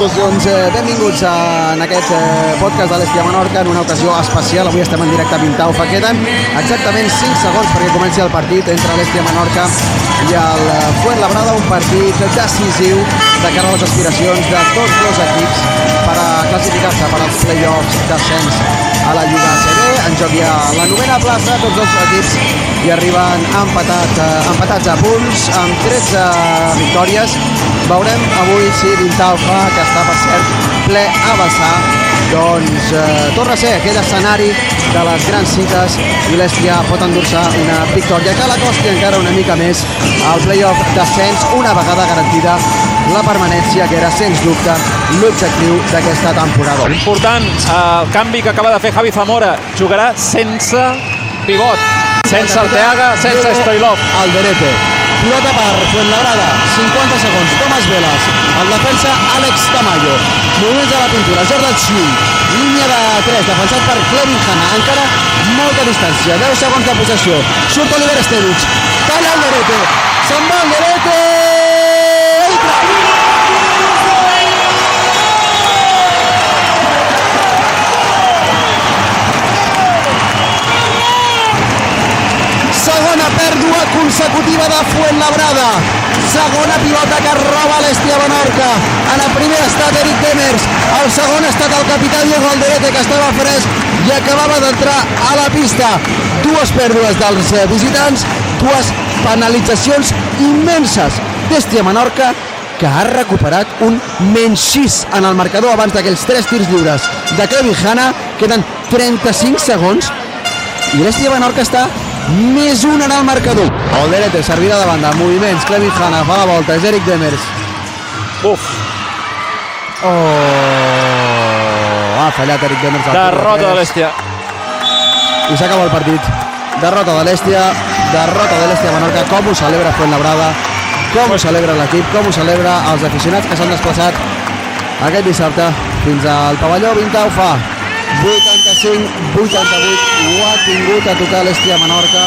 Doncs benvinguts en aquest podcast de l'Hèstia Menorca en una ocasió especial. Avui estem en directe a Vintaufa. Queden exactament 5 segons perquè comenci el partit entre l'Hèstia Menorca i el Fuenlabrada, un partit decisiu de cara a les aspiracions de tots dos equips per a classificar-se per als play-offs d'ascens a la Lliga ACB. En joc hi ha la 9a plaça, tots dos equips hi arriben empatats a punts amb 13 victòries. Veurem avui si Vintaufa, que està per cert ple a vessar, doncs torna a ser aquell escenari de les grans cites i l'Hèstia pot endur-se una victòria que l'acosti encara una mica més al play-off d'ascens, una vegada garantida la permanència, que era sens dubte l'objectiu d'aquesta temporada. Important el canvi que acaba de fer Javi Zamora, jugarà sense pivot, sense Arteaga, sense Stoilov. Alderete. Pilota per Fuenlabrada, 50 segons, Tomàs Velas, el defensa Àlex Tamayo, moviments de la pintura, Jordan Xiu, línia de 3, defensat per Clevin Hanna, encara molta distància, 10 segons de possessió, surt Oliver Estevich, talla Alderete, se'n va Alderete, segona pèrdua consecutiva de Fuenlabrada. Segona pilota que roba l'Hèstia Menorca. En el primer ha estat Eric Demers. El segon ha estat el capità Diego Alderete, que estava fresc i acabava d'entrar a la pista. Dues pèrdues dels visitants, dues penalitzacions immenses d'Hèstia Menorca, que ha recuperat un -6 en el marcador abans d'aquells 3 tirs lliures de Clevin Hanna. Queden 35 segons i l'Hèstia Menorca està +1 en el marcador. Alderete, servida de banda, moviments, Clevin Hanna, fa la volta, és Eric Demers. Ha fallat Eric Demers. Derrota de l'Hèstia. I s'acaba el partit. Derrota de l'Hèstia Menorca. Com ho celebra Fuenlabrada, com ho celebra l'equip, com ho celebra els aficionats que s'han desplaçat aquest dissabte fins al pavelló Vintaufa. 85-88 ho ha tingut a tocar l'Hèstia Menorca.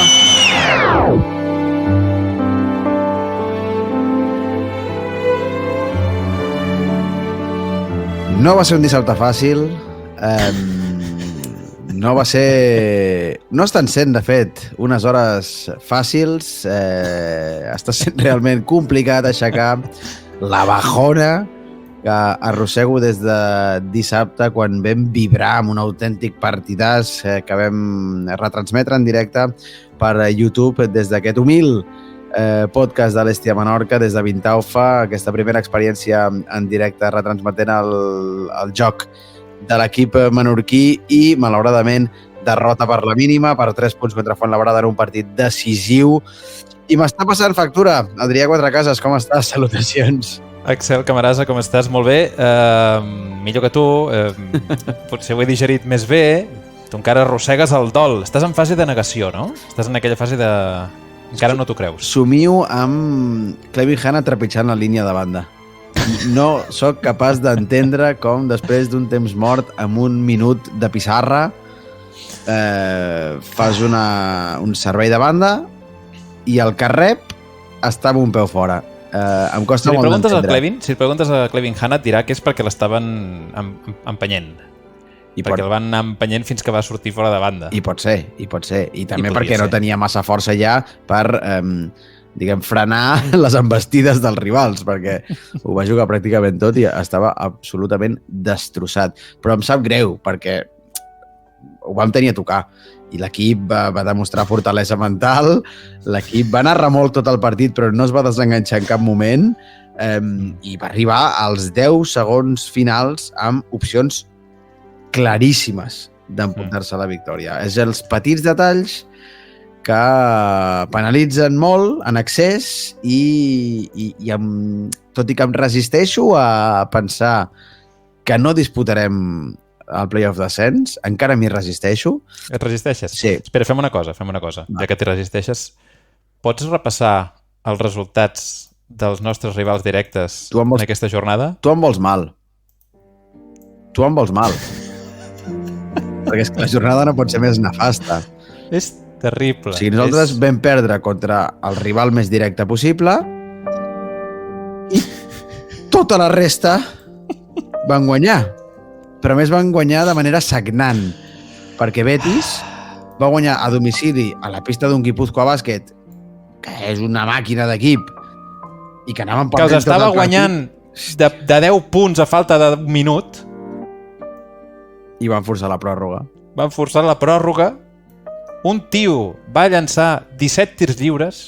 No va ser un dissabte fàcil, no estan sent, de fet, unes hores fàcils, està sent realment complicat aixecar la bajona que arrossego des de dissabte, quan vam vibrar amb un autèntic partidàs que vam retransmetre en directe per YouTube des d'aquest humil podcast de l'Hèstia Menorca, des de Vintaufa, aquesta primera experiència en directe retransmetent el joc de l'equip menorquí i, malauradament, derrota per la mínima, per 3 punts contra Fuenlabrada en un partit decisiu. I m'està passant factura. Adrià Quatrecases, com estàs? Salutacions. Axel Camarasa, com estàs? Molt bé. Millor que tu. Potser ho he digerit més bé. Tu encara arrossegues el dol. Estàs en fase de negació, no? Estàs en aquella fase de... Encara no t'ho creus. Somio amb Clevin Hanna trepitjant la línia de banda. No sóc capaç d'entendre com després d'un temps mort amb un minut de pissarra fas un servei de banda i el que rep està amb un peu fora. Em costa molt d'entendre. Si li preguntes a Clevin Hanna et dirà que és perquè l'estaven empenyent. Perquè el van anar empenyent fins que va sortir fora de banda. I pot ser. I també perquè no tenia massa força ja per, frenar les embestides dels rivals, perquè ho va jugar pràcticament tot i estava absolutament destrossat. Però em sap greu, perquè ho vam tenir a tocar. I l'equip va demostrar fortalesa mental, l'equip va anar remolc tot el partit, però no es va desenganxar en cap moment, i va arribar als 10 segons finals amb opcions claríssimes d'emportar-se la victòria. És els petits detalls que penalitzen molt en excés i tot i que em resisteixo a pensar que no disputarem el play-off d'ascens, encara m'hi resisteixo. Et resisteixes? Sí. Espera, fem una cosa. Ja que t'hi resisteixes, pots repassar els resultats dels nostres rivals directes en aquesta jornada? Tu em vols mal. Perquè és que la jornada no pot ser més nefasta. És terrible. O sigui, nosaltres vam perdre contra el rival més directe possible i tota la resta van guanyar. Però a més van guanyar de manera sagnant, perquè Betis va guanyar a domicili a la pista d'un Guipúzcoa Bàsquet, que és una màquina d'equip, i que anaven Que els perdent tot estava el partit, guanyant de 10 punts a falta d'un minut. i van forçar la pròrroga. Van forçar la pròrroga. Un tio va llançar 17 tirs lliures,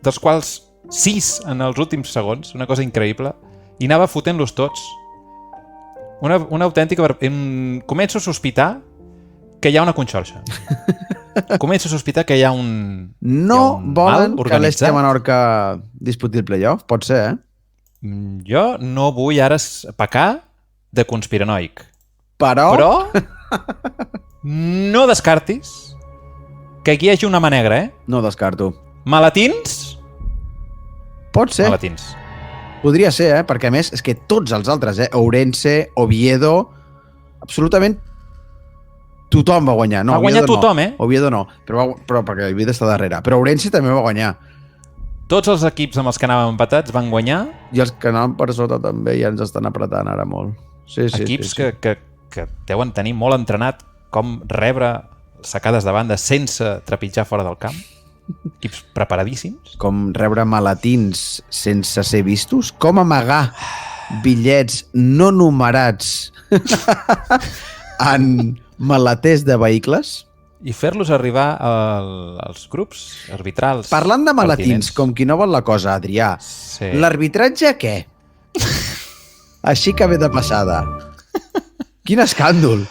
dels quals 6 en els últims segons, una cosa increïble, i anava fotent-los tots. Una autèntica... Començo a sospitar que hi ha una conxorxa. Començo a sospitar que hi ha un... No hi ha un volen mal que l'Estia organitzat. Menorca disputi el playoff? Pot ser, Jo no vull ara pecar de conspiranoic. Però... no descartis que aquí hi hagi una mà negra, No descarto. Malatins? Pot ser. Malatins. Podria ser, perquè a més és que tots els altres, Ourense, Oviedo, absolutament tothom va guanyar. No, Va guanyar Oviedo tothom, no. Oviedo no, però perquè Oviedo està darrere. Però Ourense també va guanyar. Tots els equips amb els que anàvem empatats van guanyar. I els que anaven per sota també ja ens estan apretant ara molt. Sí, Equips sí. que deuen tenir molt entrenat com rebre sacades de banda sense trepitjar fora del camp. Equips preparadíssims. Com rebre maletins sense ser vistos, com amagar bitllets no numerats en maleters de vehicles. I fer-los arribar als grups arbitrals. Parlant de maletins, pertinents. com qui no vol la cosa, Adrià, Sí. l'arbitratge què? Així que ve de passada. Quin escàndol!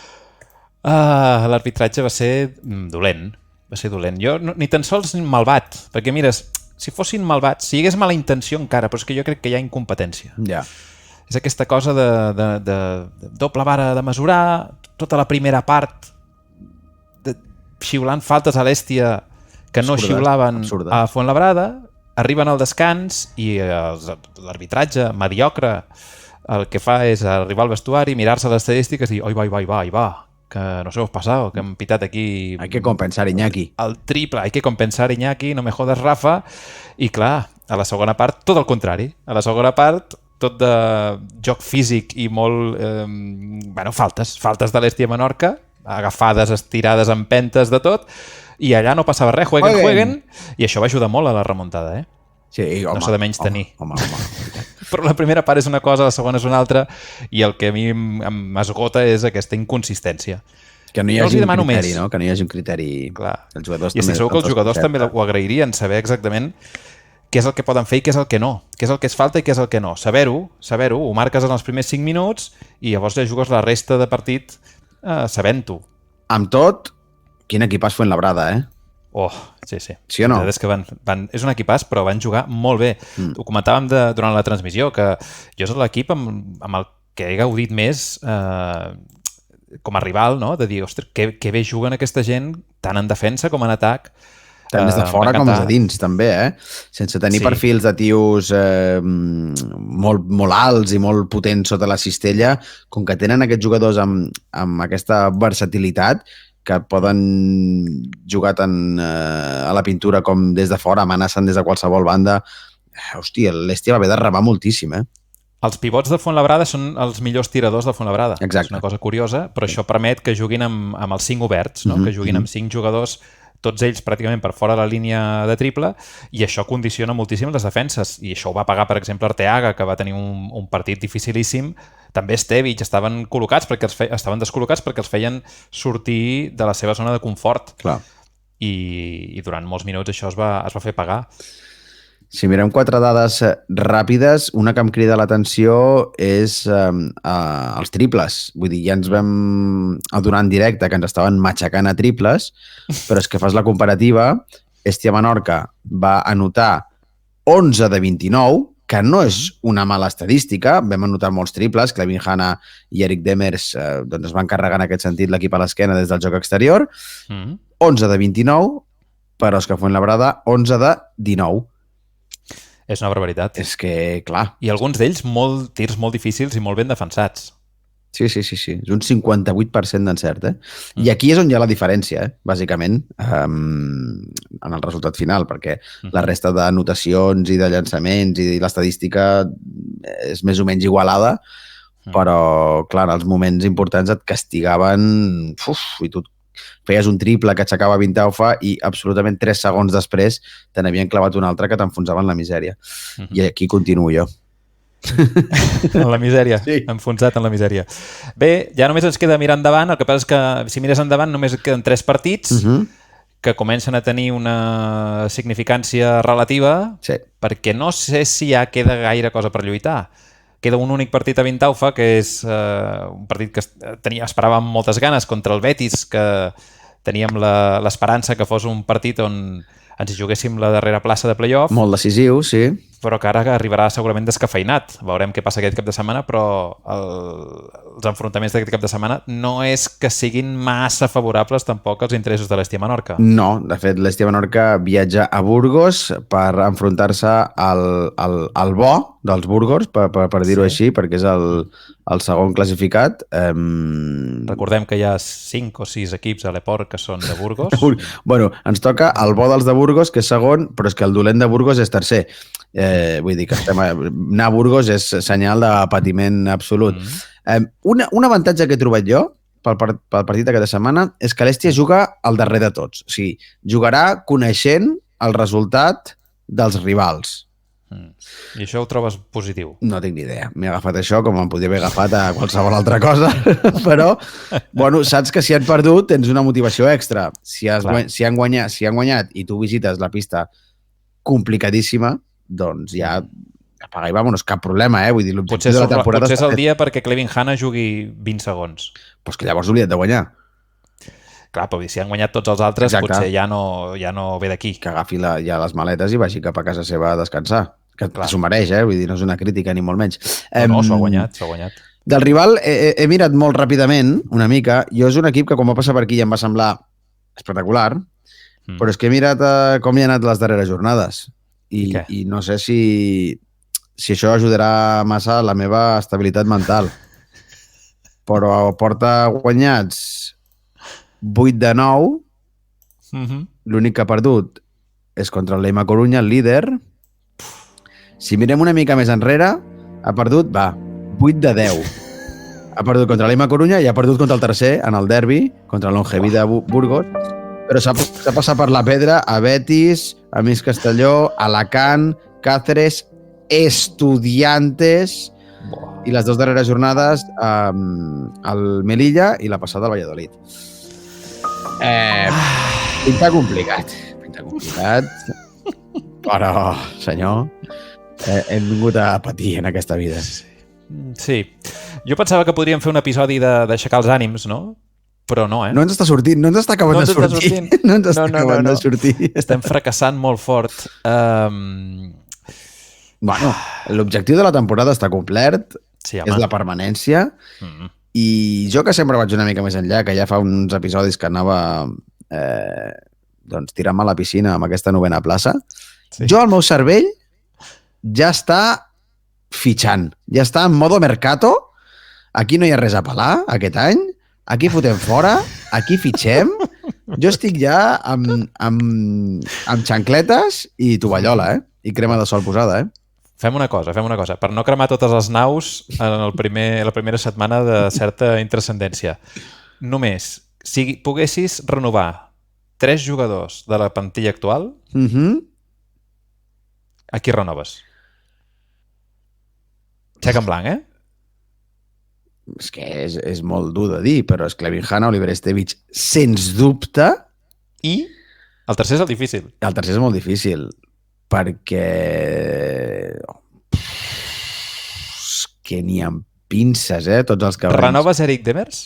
L'arbitratge va ser dolent. Va ser dolent. Jo ni tan sols malvat, perquè mires, si fossin malvats, si hi hagués mala intenció encara, però és que jo crec que hi ha incompetència. Ja. És aquesta cosa de doble vara de mesurar, tota la primera part de xiulant faltes a l'Èstia que no Absurda, xiulaven absurda. a Fuenlabrada, arriben al descans i l'arbitratge mediocre el que fa és arribar al vestuari, mirar-se les estadístiques i oi va, que nos hemos pasado, que hem pitat aquí Hay que compensar, Iñaki. el triple, hay que compensar, Iñaki, no me jodes, Rafa. I clar, a la segona part, tot el contrari. A la segona part, tot de joc físic i molt... faltes de l'Estia Menorca, agafades, estirades, empentes, de tot, i allà no passava res, jueguen, i això va ajudar molt a la remuntada, eh? Sí, home, No s'ha de menys tenir. Home. Però la primera part és una cosa, la segona és una altra, i el que a mi m'esgota és aquesta inconsistència. Que no hi Jo els hagi hi un demano criteri, més. no? Que no hi hagi un criteri... Clar. Els jugadors I estic segur que els jugadors també ho agrairien, saber exactament què és el que poden fer i què és el que no, què és el que es falta i què és el que no. Saber-ho, ho marques en els primers 5 minuts i llavors ja jugues la resta de partit sabent-ho. Amb tot, quin equipàs Fuenlabrada, Oh, sí. Sí o no? La veritat és que és un equipàs, però van jugar molt bé. Ho comentàvem durant la transmissió, que jo és l'equip amb el que he gaudit més com a rival, no? De dir, ostres, que bé juguen aquesta gent, tant en defensa com en atac. Tant des de fora com des de dins, també, Sense tenir perfils de tios molt alts i molt potents sota la cistella, com que tenen aquests jugadors amb aquesta versatilitat, que poden jugar tant a la pintura com des de fora, amenacen des de qualsevol banda. Hòstia, l'Estia va haver de rebar moltíssim, Els pivots del Fuenlabrada són els millors tiradors del Fuenlabrada. Exacte. És una cosa curiosa, però això permet que juguin amb els 5 oberts, no? Que juguin amb 5 jugadors, tots ells pràcticament per fora de la línia de triple, i això condiciona moltíssim les defenses. I això ho va pagar, per exemple, Arteaga, que va tenir un partit dificilíssim. També Stevic estaven estaven descol·locats perquè els feien sortir de la seva zona de confort. Clar. I durant molts minuts això es va fer pagar. Si mirem 4 dades ràpides, una que em crida l'atenció és els triples. Vull dir, ja ens vam adonar en directe que ens estaven matxacant a triples, però és que fas la comparativa, Estia Menorca va anotar 11 de 29, que no és una mala estadística. Vam anotar molts triples, Clevin Hanna i Eric Demers doncs es van carregar en aquest sentit l'equip a l'esquena des del joc exterior. 11 de 29, però és que Fuenlabrada 11 de 19. És una barbaritat. És que, clar... I alguns d'ells tirs molt difícils i molt ben defensats. Sí. És un 58% d'encert, I aquí és on hi ha la diferència, bàsicament, en el resultat final, perquè la resta d'anotacions i de llançaments i l'estadística és més o menys igualada, però, clar, els moments importants et castigaven i tu feies un triple que aixecava Vintaufa i absolutament 3 segons després te n'havien clavat un altre que t'enfonsava en la misèria. I aquí continuo jo. En la misèria, Sí. enfonsat en la misèria. Bé, ja només ens queda mirar endavant, el que passa és que si mires endavant només et queden 3 partits que comencen a tenir una significància relativa, Sí. perquè no sé si ja queda gaire cosa per lluitar. Queda un únic partit a Vintaufa, que és un partit que esperàvem moltes ganes contra el Betis, que teníem l'esperança que fos un partit on ens hi juguéssim la darrera plaça de playoff. Molt decisiu, sí. Però que ara arribarà segurament descafeinat. Veurem què passa aquest cap de setmana, però els enfrontaments d'aquest cap de setmana no és que siguin massa favorables tampoc als interessos de l'Estia Menorca. No, de fet, l'Estia Menorca viatja a Burgos per enfrontar-se al bo dels Burgos, per dir-ho així, perquè és el segon classificat. Recordem que hi ha 5 o 6 equips a l'Eport que són de Burgos. Bueno, ens toca el bo dels de Burgos, que és segon, però és que el dolent de Burgos és tercer. Vull dir que anar a Burgos és senyal de patiment absolut. Un avantatge que he trobat jo pel partit d'aquesta setmana és que l'Estia juga al darrer de tots. O sigui, jugarà coneixent el resultat dels rivals. I això ho trobes positiu? No tinc ni idea. M'he agafat això com em podria haver agafat a qualsevol altra cosa, però bueno, saps que si han perdut tens una motivació extra. Si han guanyat i tu visites la pista complicadíssima, doncs ja apaga i vámonos, cap problema, Vull dir, l'objectiu de la temporada... Potser és el dia perquè Clevin Hanna jugui 20 segons. Pues que llavors oblida't de guanyar. Clar, però si han guanyat tots els altres, Exacte. Potser ja no ve d'aquí. Que agafi ja les maletes i vagi cap a casa seva a descansar. Que s'ho mereix, Vull dir, no és una crítica ni molt menys. No, s'ho ha guanyat. Del rival he mirat molt ràpidament, una mica. Jo és un equip que, com va passar per aquí, ja em va semblar espectacular, però és que he mirat com hi ha anat les darreres jornades. I no sé si això ajudarà massa a la meva estabilitat mental. Però porta guanyats 8 de 9. L'únic que ha perdut és contra el Leima Corunya, el líder. Si mirem una mica més enrere, ha perdut, 8 de 10. Ha perdut contra l'Eima Corunya i ha perdut contra el tercer en el derbi, contra l'Ongeví de Burgos. Però s'ha passat per la pedra a Betis, a Miss Castelló, Alacant, Cáceres, Estudiantes i les 2 darreres jornades al Melilla i la passada al Valladolid. Pinta complicat, però, senyor, hem vingut a patir en aquesta vida. Sí. Jo pensava que podríem fer un episodi d'aixecar els ànims, no? Però no, No ens està sortint, no ens està acabant de sortir. No ens està acabant de sortir. Estem fracassant molt fort. Bueno, l'objectiu de la temporada està complert, sí, és la permanència, i jo que sempre vaig una mica més enllà, que ja fa uns episodis que anava doncs tirant-me a la piscina amb aquesta 9ª plaça, jo al meu cervell ja està fitxant, ja està en modo mercato, aquí no hi ha res a pelar aquest any, aquí fotem fora, aquí fitxem, jo estic ja amb xancletes i tovallola, i crema de sol posada, Fem una cosa. Per no cremar totes les naus en la primera setmana de certa intrascendència. Només, si poguessis renovar 3 jugadors de la plantilla actual, a qui renoves? Xec en blanc, És que és molt dur de dir, però és Clevin Hanna, Oliver Estevich, sens dubte. I el tercer és el difícil. El tercer és molt difícil, perquè... És que n'hi ha pinces, tots els que... Renoves Eric Demers?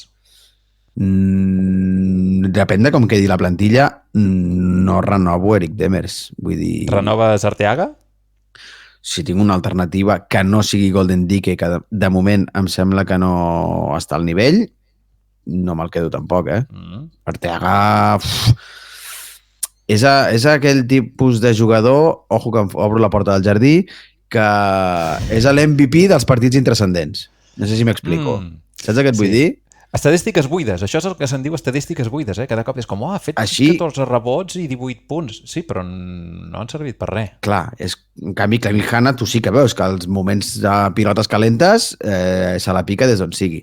Depèn de com quedi la plantilla, no renovo Eric Demers. Vull dir... Renoves Arteaga? Si tinc una alternativa que no sigui Golden Dike, que de moment em sembla que no està al nivell, no me'l quedo tampoc, Arteaga... És aquell tipus de jugador, ojo que obro la porta del jardí, que és l'MVP dels partits intrascendents. No sé si m'explico. Saps què et vull dir? Estadístiques buides, això és el que se'n diu estadístiques buides, Cada cop és com, ha fet Així... 14 rebots i 18 punts. Sí, però no han servit per res. Clar, en canvi, Clevin Hanna, tu sí que veus que els moments de pilotes calentes se la pica des d'on sigui.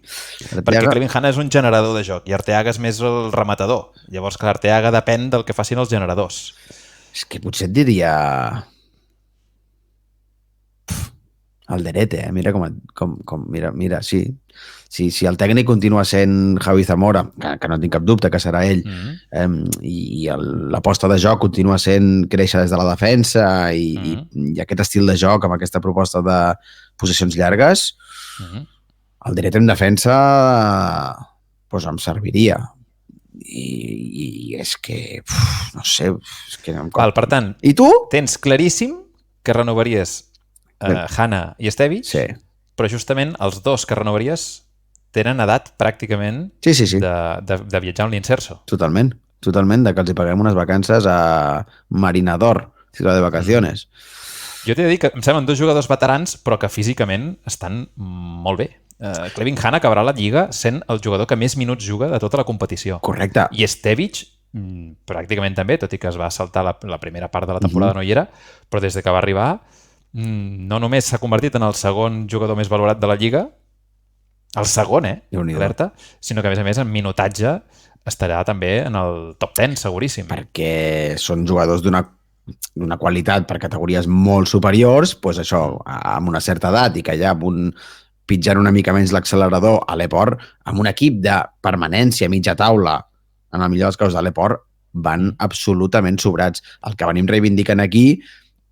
Perquè Clevin Hanna és un generador de joc i Arteaga és més el rematador. Llavors, clar, Arteaga depèn del que facin els generadors. És que potser et diria... Alderete, mira mira, sí. Si el tècnic continua sent Javi Zamora, que no tinc cap dubte que serà ell, i l'aposta de joc continua sent créixer des de la defensa i aquest estil de joc amb aquesta proposta de possessions llargues, Alderete en defensa doncs em serviria. I és que, no sé... És que no Val, per tant, i tu? Tens claríssim que renovaries Hanna i Estevich, sí. Però justament els dos que renovaries tenen edat pràcticament sí. De viatjar amb l'Inserso. Totalment, de que els hi paguem unes vacances a Marinador, ciutat de vacaciones. Jo t'he de dir que em semblen dos jugadors veterans, però que físicament estan molt bé. Clevin Hanna acabarà la Lliga sent el jugador que més minuts juga de tota la competició. Correcte. I Estevich pràcticament també, tot i que es va saltar la primera part de la temporada, no hi era, però des de que va arribar no només s'ha convertit en el segon jugador més valorat de la Lliga, el segon, alerta, sinó que a més en minutatge estarà també en el top 10, seguríssim. Perquè són jugadors d'una qualitat per categories molt superiors, doncs això, amb una certa edat i que ja pitjant una mica menys l'accelerador a l'Eport, amb un equip de permanència mitja taula, en el millor dels casos de l'Eport, van absolutament sobrats. El que venim reivindicant aquí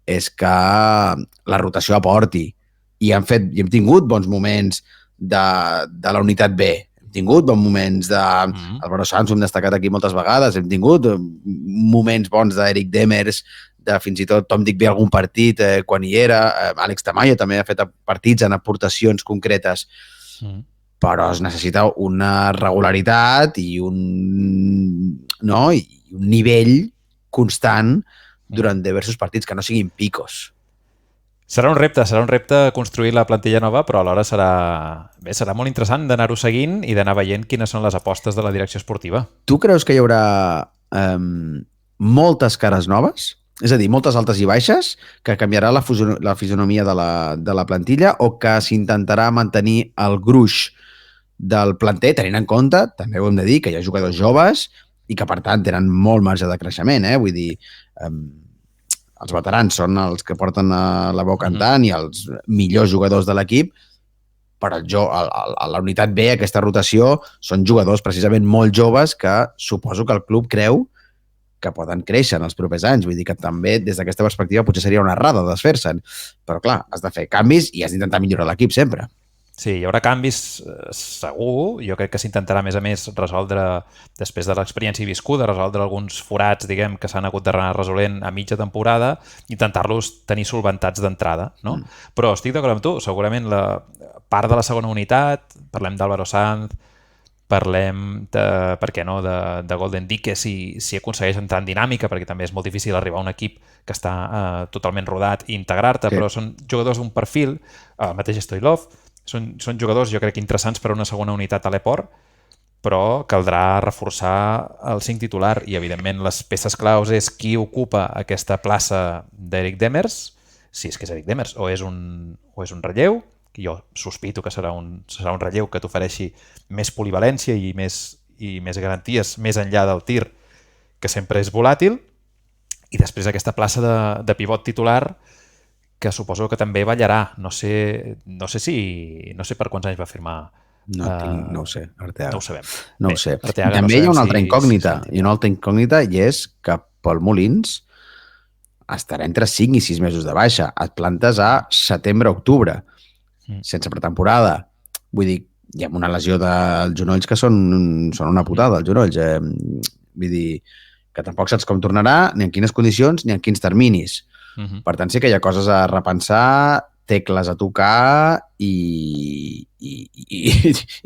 és que la rotació aporti. I hem tingut bons moments de la unitat B. Hem tingut bons moments Álvaro Sanz, ho hem destacat aquí moltes vegades. Hem tingut moments bons d'Eric Demers, de fins i tot Tom Dick ve algun partit quan hi era. Àlex Tamayo també ha fet partits en aportacions concretes. Però es necessita una regularitat i un nivell constant durant diversos partits, que no siguin picos. Serà un repte construir la plantilla nova, però alhora serà molt interessant d'anar-ho seguint i d'anar veient quines són les apostes de la direcció esportiva. Tu creus que hi haurà moltes cares noves? És a dir, moltes altes i baixes, que canviarà la fisonomia de la plantilla, o que s'intentarà mantenir el gruix del planter, tenint en compte, també ho hem de dir, que hi ha jugadors joves i que, per tant, tenen molt marge de creixement. Vull dir, els veterans són els que porten la veu cantant i els millors jugadors de l'equip, però a la unitat B, aquesta rotació, són jugadors precisament molt joves que suposo que el club creu que poden créixer en els propers anys. Vull dir que també, des d'aquesta perspectiva, potser seria una errada desfer-se'n. Però, clar, has de fer canvis i has d'intentar millorar l'equip sempre. Sí, hi haurà canvis segur. Jo crec que s'intentarà, a més, resoldre, després de l'experiència viscuda, resoldre alguns forats, diguem, que s'han hagut d'anar resolent a mitja temporada, intentar-los tenir solventats d'entrada, no? Però estic d'acord amb tu. Segurament la part de la segona unitat, parlem d'Álvaro Sanz, parlem, per què no, de Golden Dique, si aconsegueix entrar en dinàmica, perquè també és molt difícil arribar a un equip que està totalment rodat i integrar-te, però són jugadors d'un perfil, el mateix Stoilov, són jugadors, jo crec, interessants per a una segona unitat a l'Eport, però caldrà reforçar el 5 titular i, evidentment, les peces claus és qui ocupa aquesta plaça d'Eric Demers, si és que és Eric Demers, o és un relleu, que jo sospito que serà un relleu que t'ofereixi més polivalència i més garanties més enllà del tir, que sempre és volàtil, i després aquesta plaça de pivot titular que suposo que també ballarà. No sé per quants anys va firmar. No ho sé, Arteaga. No ho sabem. No ho sé. També hi ha una altra incògnita, i és que Pol Molins estarà entre 5 i 6 mesos de baixa. Et plantes a setembre-octubre, sense pretemporada. Vull dir, hi ha una lesió dels genolls que són una putada, els genolls. Vull dir, que tampoc saps com tornarà, ni en quines condicions, ni en quins terminis. Per tant, sí que hi ha coses a repensar, tecles a tocar i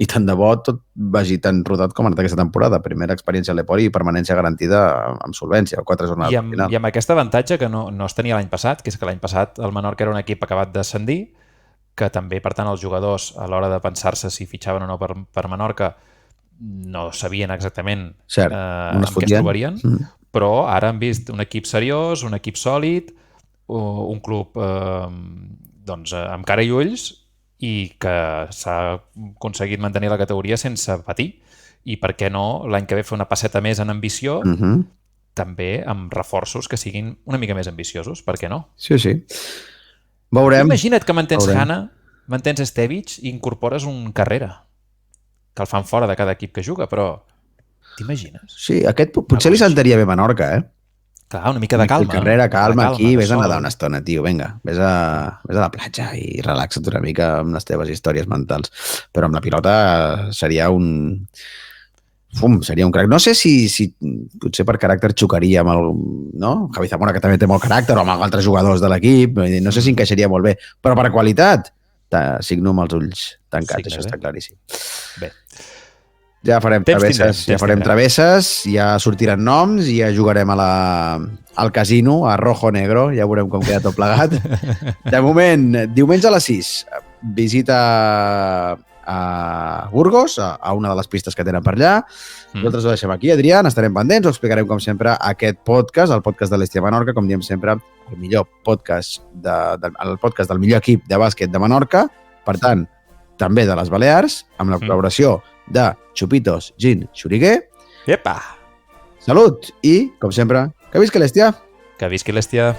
tant de bo tot vagi tan rodat com en aquesta temporada. Primera experiència a l'Eport i permanència garantida amb solvència, 4 jornades al final. I amb aquest avantatge que no es tenia l'any passat, que és que l'any passat el Menorca era un equip acabat d'ascendir, que també, per tant, els jugadors, a l'hora de pensar-se si fitxaven o no per Menorca, no sabien exactament amb què es trobarien, però ara han vist un equip seriós, un equip sòlid, un club amb cara i ulls, i que s'ha aconseguit mantenir la categoria sense patir. I per què no l'any que ve fer una passeta més en ambició, també amb reforços que siguin una mica més ambiciosos, per què no? Sí. Veurem. Imagina't que mantens Hanna, mantens Stevic i incorpores un Carrera, que el fan fora de cada equip que juga, però t'imagines? Sí, aquest potser li sentaria bé Menorca, Clar, una mica de calma. Carrera, calma, aquí, vés a nedar una estona, tio, vinga, vés a la platja i relaxa't una mica amb les teves històries mentals. Però amb la pilota seria un crac. No sé si potser per caràcter xocaria amb el... No? Javi Zamora, que també té molt caràcter, o amb altres jugadors de l'equip. No sé si encaixaria molt bé. Però per qualitat, signo amb els ulls tancats, això està claríssim. Bé. Ja farem travesses, ja sortiran noms i ja jugarem al casino, a rojo negro, ja veurem com queda tot plegat. De moment, diumenge a les 6, visita a Burgos, a una de les pistes que tenen per allà. Nosaltres ho deixem aquí, Adrià, estarem pendents, ho explicarem com sempre aquest podcast, el podcast de l'Hèstia Menorca, com diem sempre, el millor podcast el podcast del millor equip de bàsquet de Menorca, per tant, també de les Balears, amb la col·laboració de Chupitos Gin Xuriguer. Epa! Salut i, com sempre, que visqui l'Hèstia! Que visqui l'Hèstia!